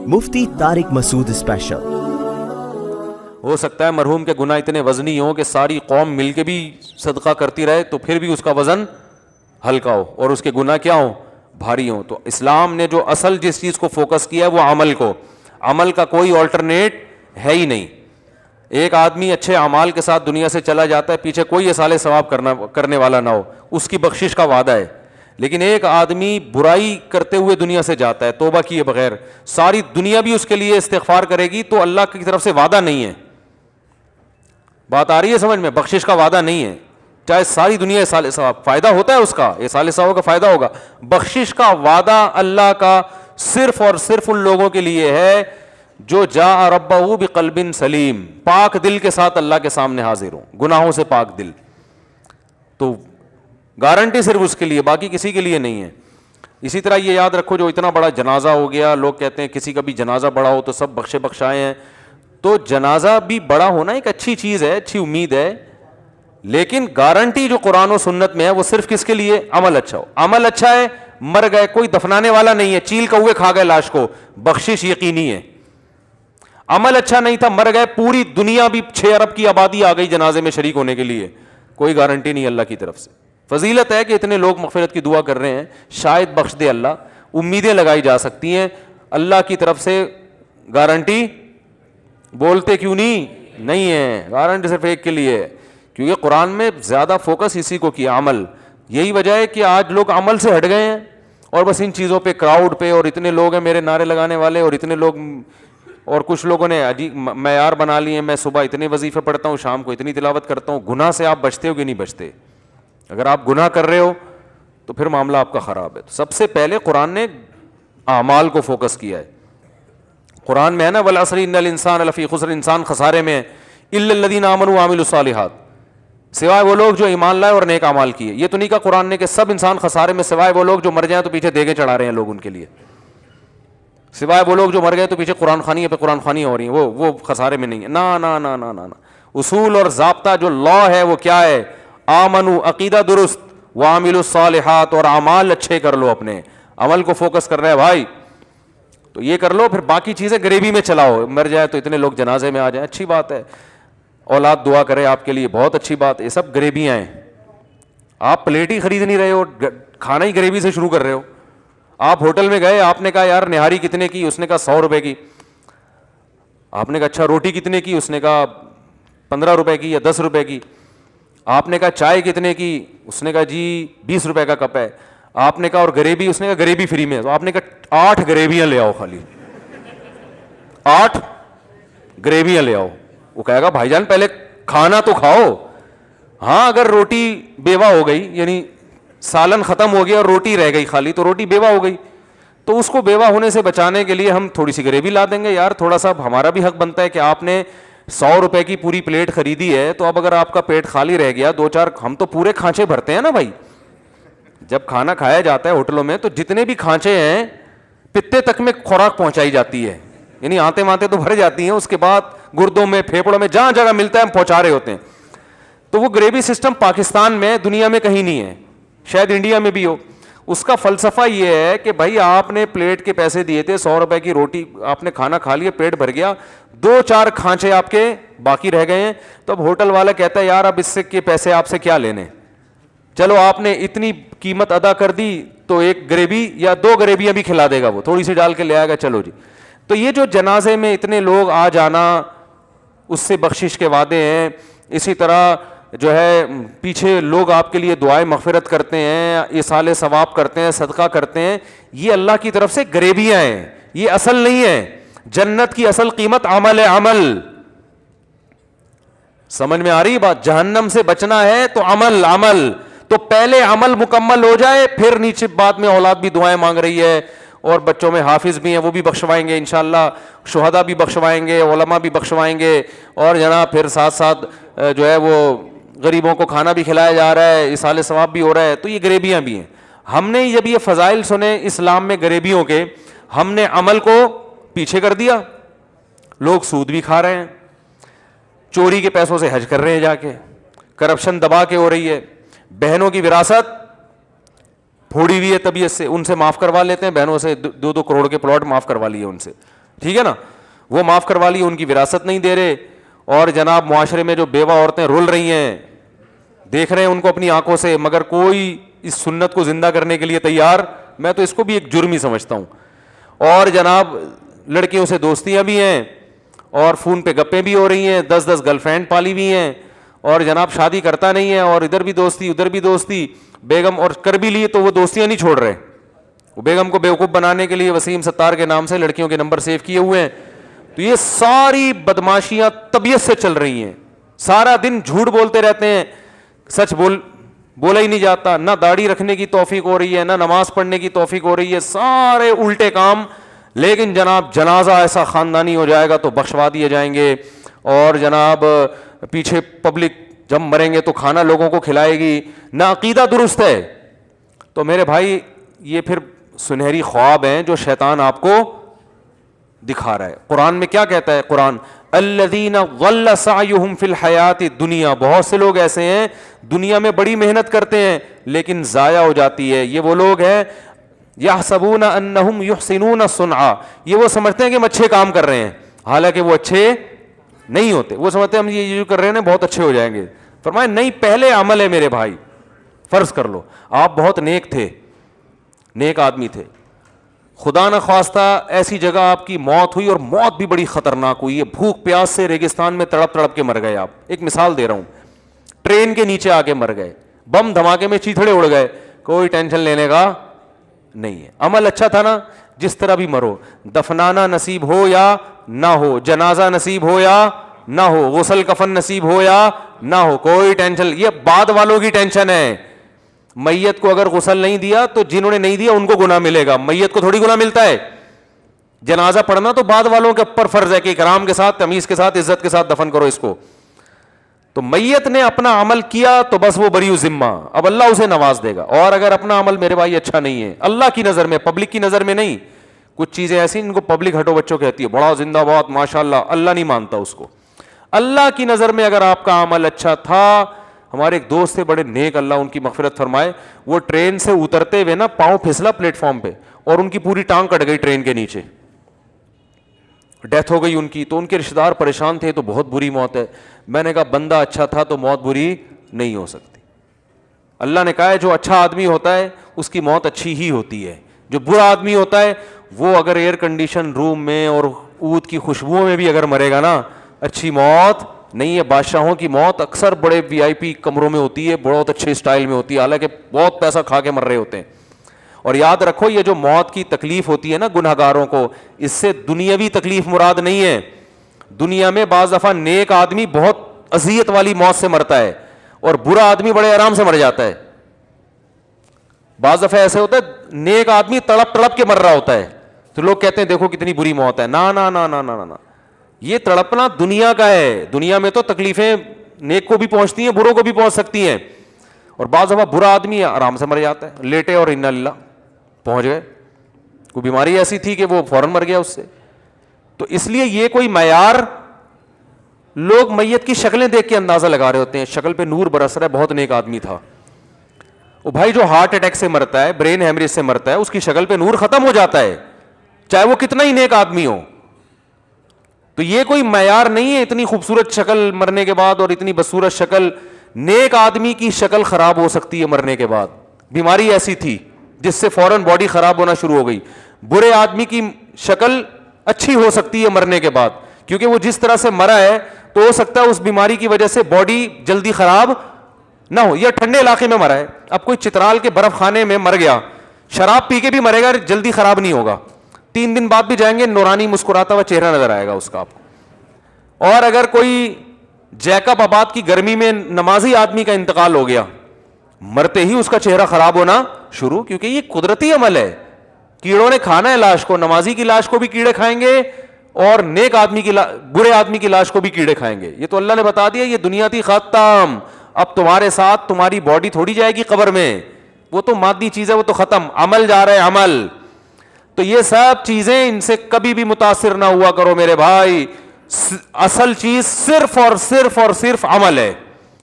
مفتی طارق مسعود special. ہو سکتا ہے مرحوم کے گناہ اتنے وزنی ہوں کہ ساری قوم مل کے بھی صدقہ کرتی رہے تو پھر بھی اس کا وزن ہلکا ہو اور اس کے گناہ کیا ہوں؟ بھاری ہوں۔ تو اسلام نے جو اصل جس چیز کو فوکس کیا ہے وہ عمل کو، عمل کا کوئی آلٹرنیٹ ہے ہی نہیں۔ ایک آدمی اچھے اعمال کے ساتھ دنیا سے چلا جاتا ہے، پیچھے کوئی اصالِ ثواب کرنے والا نہ ہو، اس کی بخشش کا وعدہ ہے۔ لیکن ایک آدمی برائی کرتے ہوئے دنیا سے جاتا ہے توبہ کیے بغیر، ساری دنیا بھی اس کے لیے استغفار کرے گی تو اللہ کی طرف سے وعدہ نہیں ہے۔ بات آ رہی ہے سمجھ میں؟ بخشش کا وعدہ نہیں ہے، چاہے ساری دنیا اصالِ ثواب، فائدہ ہوتا ہے اس کا، اصالِ ثواب کا فائدہ ہوگا، بخشش کا وعدہ اللہ کا صرف اور صرف ان لوگوں کے لیے ہے جو جاء ربہ بقلب سلیم، پاک دل کے ساتھ اللہ کے سامنے حاضر ہوں، گناہوں سے پاک دل۔ تو گارنٹی صرف اس کے لیے، باقی کسی کے لیے نہیں ہے۔ اسی طرح یہ یاد رکھو، جو اتنا بڑا جنازہ ہو گیا، لوگ کہتے ہیں کسی کا بھی جنازہ بڑا ہو تو سب بخشے بخشائے ہیں، تو جنازہ بھی بڑا ہونا ایک اچھی چیز ہے، اچھی امید ہے، لیکن گارنٹی جو قرآن و سنت میں ہے وہ صرف کس کے لیے؟ عمل اچھا ہو۔ عمل اچھا ہے، مر گئے، کوئی دفنانے والا نہیں ہے، چیل کوے کھا گئے لاش کو، بخشش یقینی ہے۔ عمل اچھا نہیں تھا، مر گئے، پوری دنیا بھی 6 ارب کی آبادی آ گئی جنازے میں شریک ہونے کے لیے، کوئی گارنٹی نہیں اللہ کی طرف سے۔ فضیلت ہے کہ اتنے لوگ مغفرت کی دعا کر رہے ہیں، شاید بخش دے اللہ، امیدیں لگائی جا سکتی ہیں، اللہ کی طرف سے گارنٹی بولتے کیوں نہیں ہے، گارنٹی صرف ایک کے لیے ہے، کیونکہ قرآن میں زیادہ فوکس اسی کو کیا، عمل۔ یہی وجہ ہے کہ آج لوگ عمل سے ہٹ گئے ہیں اور بس ان چیزوں پہ، کراؤڈ پہ، اور اتنے لوگ ہیں میرے نعرے لگانے والے، اور اتنے لوگ، اور کچھ لوگوں نے عجیب معیار بنا لیے ہیں، میں صبح اتنے وظیفے پڑھتا ہوں، شام کو اتنی تلاوت کرتا ہوں۔ گناہ سے آپ بچتے ہو کہ نہیں بچتے؟ اگر آپ گناہ کر رہے ہو تو پھر معاملہ آپ کا خراب ہے۔ تو سب سے پہلے قرآن نے اعمال کو فوکس کیا ہے۔ قرآن میں ہے نا والعصر ان الانسان لفی خسر، انسان خسارے میں ہے، الا الذین آمنوا وعملوا الصالحات، سوائے وہ لوگ جو ایمان لائے اور نیک اعمال کیے۔ یہ تو نہیں کہا قرآن نے کہ سب انسان خسارے میں سوائے وہ لوگ جو مر جائیں تو پیچھے دیگیں چڑھا رہے ہیں لوگ ان کے لیے، سوائے وہ لوگ جو مر گئے تو پیچھے قرآن خوانی پہ قرآن خوانی ہو رہی ہیں، وہ خسارے میں نہیں ہے۔ نا نا نا نا نا، اصول اور ضابطہ جو لا ہے وہ کیا ہے؟ آمنو، عقیدہ درست، وعملوا الصالحات، اور اعمال اچھے کر لو، اپنے عمل کو فوکس کر رہے ہیں بھائی، تو یہ کر لو، پھر باقی چیزیں غریبی میں چلاؤ۔ مر جائے تو اتنے لوگ جنازے میں آ جائیں، اچھی بات ہے، اولاد دعا کرے آپ کے لیے، بہت اچھی بات، یہ سب غریبیاں ہیں۔ آپ پلیٹ ہی خرید نہیں رہے ہو، کھانا ہی غریبی سے شروع کر رہے ہو۔ آپ ہوٹل میں گئے، آپ نے کہا یار نہاری کتنے کی؟ اس نے کہا 100 روپے کی۔ آپ نے کہا اچھا روٹی کتنے کی؟ اس نے کہا 15 روپے کی یا 10 روپے کی۔ آپ نے کہا چائے کتنے کی؟ اس نے کہا جی 20 روپے کا کپ ہے۔ آپ نے کہا اور غریبی؟ اس نے کہا غریبی فری میں۔ تو آپ نے کہا 8 غریبیاں لے آؤ، خالی 8 غریبیاں لے آؤ۔ وہ کہے گا بھائی جان پہلے کھانا تو کھاؤ۔ ہاں اگر روٹی بیوہ ہو گئی، یعنی سالن ختم ہو گیا اور روٹی رہ گئی خالی، تو روٹی بیوہ ہو گئی، تو اس کو بیوہ ہونے سے بچانے کے لیے ہم تھوڑی سی غریبی لا دیں گے۔ یار تھوڑا سا ہمارا بھی حق بنتا ہے کہ آپ نے 100 روپے کی پوری پلیٹ خریدی ہے، تو اب اگر آپ کا پیٹ خالی رہ گیا، 2-4، ہم تو پورے کھانچے بھرتے ہیں نا بھائی، جب کھانا کھایا جاتا ہے ہوٹلوں میں تو جتنے بھی کھانچے ہیں پتے تک میں خوراک پہنچائی جاتی ہے، یعنی آتے ماتے تو بھر جاتی ہیں، اس کے بعد گردوں میں، پھیپڑوں میں، جہاں جگہ ملتا ہے ہم پہنچا رہے ہوتے ہیں۔ تو وہ غریبی سسٹم پاکستان میں، دنیا میں کہیں نہیں ہے، شاید انڈیا میں بھی ہو۔ اس کا فلسفہ یہ ہے کہ بھائی آپ نے پلیٹ کے پیسے دیے تھے، 100 روپے کی روٹی، آپ نے کھانا کھا لیا، پیٹ بھر گیا، 2-4 کھانچے آپ کے باقی رہ گئے ہیں، تو اب ہوٹل والا کہتا ہے یار اب اس سے کے پیسے آپ سے کیا لینے، چلو آپ نے اتنی قیمت ادا کر دی تو 1 غریبی یا 2 غریبیاں بھی کھلا دے گا، وہ تھوڑی سی ڈال کے لے آئے گا، چلو جی۔ تو یہ جو جنازے میں اتنے لوگ آ جانا، اس سے بخشش کے وعدے ہیں۔ اسی طرح جو ہے پیچھے لوگ آپ کے لیے دعائیں مغفرت کرتے ہیں، ایصال ثواب کرتے ہیں، صدقہ کرتے ہیں، یہ اللہ کی طرف سے غریبیاں ہیں، یہ اصل نہیں ہے۔ جنت کی اصل قیمت عمل ہے، عمل۔ سمجھ میں آ رہی بات؟ جہنم سے بچنا ہے تو عمل تو پہلے عمل مکمل ہو جائے، پھر نیچے بعد میں اولاد بھی دعائیں مانگ رہی ہے، اور بچوں میں حافظ بھی ہیں، وہ بھی بخشوائیں گے انشاءاللہ، شہداء بھی بخشوائیں گے، علماء بھی بخشوائیں گے، اور جناب پھر ساتھ ساتھ جو ہے وہ غریبوں کو کھانا بھی کھلایا جا رہا ہے، ایصال ثواب بھی ہو رہا ہے، تو یہ غریبیاں بھی ہیں۔ ہم نے جب یہ فضائل سنے اسلام میں غریبیوں کے، ہم نے عمل کو پیچھے کر دیا۔ لوگ سود بھی کھا رہے ہیں، چوری کے پیسوں سے حج کر رہے ہیں جا کے، کرپشن دبا کے ہو رہی ہے، بہنوں کی وراثت پھوڑی ہوئی ہے طبیعت سے، ان سے معاف کروا لیتے ہیں، بہنوں سے 2-2 کروڑ کے پلاٹ معاف کروا لیے ان سے، ٹھیک ہے نا, وہ معاف کروا لیے, ان کی وراثت نہیں دے رہے. اور جناب معاشرے میں جو بیوہ عورتیں رول رہی ہیں, دیکھ رہے ہیں ان کو اپنی آنکھوں سے, مگر کوئی اس سنت کو زندہ کرنے کے لیے تیار. میں تو اس کو بھی ایک جرم ہی سمجھتا ہوں. اور جناب لڑکیوں سے دوستیاں بھی ہیں, اور فون پہ گپیں بھی ہو رہی ہیں, 10 گرل فرینڈ پالی ہوئی ہیں, اور جناب شادی کرتا نہیں ہے, اور ادھر بھی دوستی ادھر بھی دوستی. بیگم اور کر بھی لیے تو وہ دوستیاں نہیں چھوڑ رہے, وہ بیگم کو بیوقوف بنانے کے لیے وسیم ستار کے نام سے لڑکیوں کے نمبر سیو کیے ہوئے ہیں. تو یہ ساری بدماشیاں طبیعت سے چل رہی ہیں. سارا دن جھوٹ بولتے رہتے ہیں, سچ بولا ہی نہیں جاتا. نہ داڑھی رکھنے کی توفیق ہو رہی ہے, نہ نماز پڑھنے کی توفیق ہو رہی ہے, سارے الٹے کام. لیکن جناب جنازہ ایسا خاندانی ہو جائے گا تو بخشوا دیے جائیں گے, اور جناب پیچھے پبلک جب مریں گے تو کھانا لوگوں کو کھلائے گی. نہ عقیدہ درست ہے. تو میرے بھائی یہ پھر سنہری خواب ہیں جو شیطان آپ کو دکھا رہا ہے. قرآن میں کیا کہتا ہے قرآن, الذین ضل سعیہم فی الحیات الدنیا, بہت سے لوگ ایسے ہیں دنیا میں بڑی محنت کرتے ہیں لیکن ضائع ہو جاتی ہے. یہ وہ لوگ ہیں یحسبون انہم یحسنون صنعا, یہ وہ سمجھتے ہیں کہ ہم اچھے کام کر رہے ہیں, حالانکہ وہ اچھے نہیں ہوتے. وہ سمجھتے ہیں ہم یہ جو کر رہے ہیں بہت اچھے ہو جائیں گے. فرمایا نہیں, پہلے عمل ہے میرے بھائی. فرض کر لو آپ بہت نیک تھے, نیک آدمی تھے, خدا نہ خواستہ ایسی جگہ آپ کی موت ہوئی, اور موت بھی بڑی خطرناک ہوئی ہے, بھوک پیاس سے ریگستان میں تڑپ تڑپ کے مر گئے آپ. ایک مثال دے رہا ہوں, ٹرین کے نیچے آ کے مر گئے, بم دھماکے میں چیتھڑے اڑ گئے, کوئی ٹینشن لینے کا نہیں ہے. عمل اچھا تھا نا, جس طرح بھی مرو, دفنانا نصیب ہو یا نہ ہو, جنازہ نصیب ہو یا نہ ہو, غسل کفن نصیب ہو یا نہ ہو, کوئی ٹینشن. یہ بعد والوں کی ٹینشن ہے. میت کو اگر غسل نہیں دیا تو جنہوں نے نہیں دیا ان کو گناہ ملے گا, میت کو تھوڑی گناہ ملتا ہے. جنازہ پڑھنا تو بعد والوں کے اوپر فرض ہے کہ اکرام کے ساتھ, تمیز کے ساتھ, عزت کے ساتھ دفن کرو اس کو. تو میت نے اپنا عمل کیا تو بس وہ بری ذمہ, اب اللہ اسے نواز دے گا. اور اگر اپنا عمل میرے بھائی اچھا نہیں ہے, اللہ کی نظر میں, پبلک کی نظر میں نہیں, کچھ چیزیں ایسی ان کو پبلک ہٹو بچوں کہتی ہے, بڑا زندہ باد ماشاء اللہ, اللہ نہیں مانتا اس کو. اللہ کی نظر میں اگر آپ کا عمل اچھا تھا, ہمارے ایک دوست تھے بڑے نیک, اللہ ان کی مغفرت فرمائے, وہ ٹرین سے اترتے ہوئے نا پاؤں پھسلا پلیٹ فارم پہ, اور ان کی پوری ٹانگ کٹ گئی ٹرین کے نیچے, ڈیتھ ہو گئی ان کی. تو ان کے رشتہ دار پریشان تھے, تو بہت بری موت ہے. میں نے کہا بندہ اچھا تھا تو موت بری نہیں ہو سکتی. اللہ نے کہا ہے جو اچھا آدمی ہوتا ہے اس کی موت اچھی ہی ہوتی ہے, جو برا آدمی ہوتا ہے وہ اگر ایئر کنڈیشن روم میں اور عود کی خوشبوؤں میں بھی اگر مرے گا نا, اچھی موت نہیں ہے. بادشاہوں کی موت اکثر بڑے وی آئی پی کمروں میں ہوتی ہے, بہت اچھے اسٹائل میں ہوتی ہے, حالانکہ بہت پیسہ کھا کے مر رہے ہوتے ہیں. اور یاد رکھو یہ جو موت کی تکلیف ہوتی ہے نا گناہ گاروں کو, اس سے دنیاوی تکلیف مراد نہیں ہے. دنیا میں بعض دفعہ نیک آدمی بہت اذیت والی موت سے مرتا ہے, اور برا آدمی بڑے آرام سے مر جاتا ہے. بعض دفعہ ایسے ہوتا ہے نیک آدمی تڑپ تڑپ کے مر رہا ہوتا ہے, تو لوگ کہتے ہیں دیکھو کتنی بری موت ہے. نا نا نا نا نا نا, یہ تڑپنا دنیا کا ہے. دنیا میں تو تکلیفیں نیک کو بھی پہنچتی ہیں, بروں کو بھی پہنچ سکتی ہیں. اور بعض دفعہ برا آدمی آرام سے مر جاتا ہے, لیٹے اور انا للہ پہنچ گئے, کوئی بیماری ایسی تھی کہ وہ فوراً مر گیا اس سے. تو اس لیے یہ کوئی معیار, لوگ میت کی شکلیں دیکھ کے اندازہ لگا رہے ہوتے ہیں, شکل پہ نور برس رہا ہے, بہت نیک آدمی تھا. وہ بھائی جو ہارٹ اٹیک سے مرتا ہے, برین ہیمریج سے مرتا ہے, اس کی شکل پہ نور ختم ہو جاتا ہے, چاہے وہ کتنا ہی نیک آدمی ہو. تو یہ کوئی معیار نہیں ہے اتنی خوبصورت شکل مرنے کے بعد اور اتنی بدصورت شکل. نیک آدمی کی شکل خراب ہو سکتی ہے مرنے کے بعد, بیماری ایسی تھی جس سے فوراً باڈی خراب ہونا شروع ہو گئی. برے آدمی کی شکل اچھی ہو سکتی ہے مرنے کے بعد, کیونکہ وہ جس طرح سے مرا ہے تو ہو سکتا ہے اس بیماری کی وجہ سے باڈی جلدی خراب نہ ہو, یا ٹھنڈے علاقے میں مرا ہے. اب کوئی چترال کے برف خانے میں مر گیا, شراب پی کے بھی مرے گا, جلدی خراب نہیں ہوگا, 3 دن بعد بھی جائیں گے نورانی مسکراتا ہوا چہرہ نظر آئے گا اس کا آپ کو. اور اگر کوئی جیکب آباد کی گرمی میں نمازی آدمی کا انتقال ہو گیا, مرتے ہی اس کا چہرہ خراب ہونا شروع, کیونکہ یہ قدرتی عمل ہے, کیڑوں نے کھانا ہے لاش کو, نمازی کی لاش کو بھی کیڑے کھائیں گے اور نیک آدمی کی برے آدمی کی لاش کو بھی کیڑے کھائیں گے. یہ تو اللہ نے بتا دیا, یہ دنیا تھی ختم, اب تمہارے ساتھ تمہاری باڈی تھوڑی جائے گی قبر میں, وہ تو مادی چیز ہے, وہ تو ختم, عمل جا رہا ہے عمل. تو یہ سب چیزیں ان سے کبھی بھی متاثر نہ ہوا کرو میرے بھائی. اصل چیز صرف اور صرف اور صرف عمل ہے.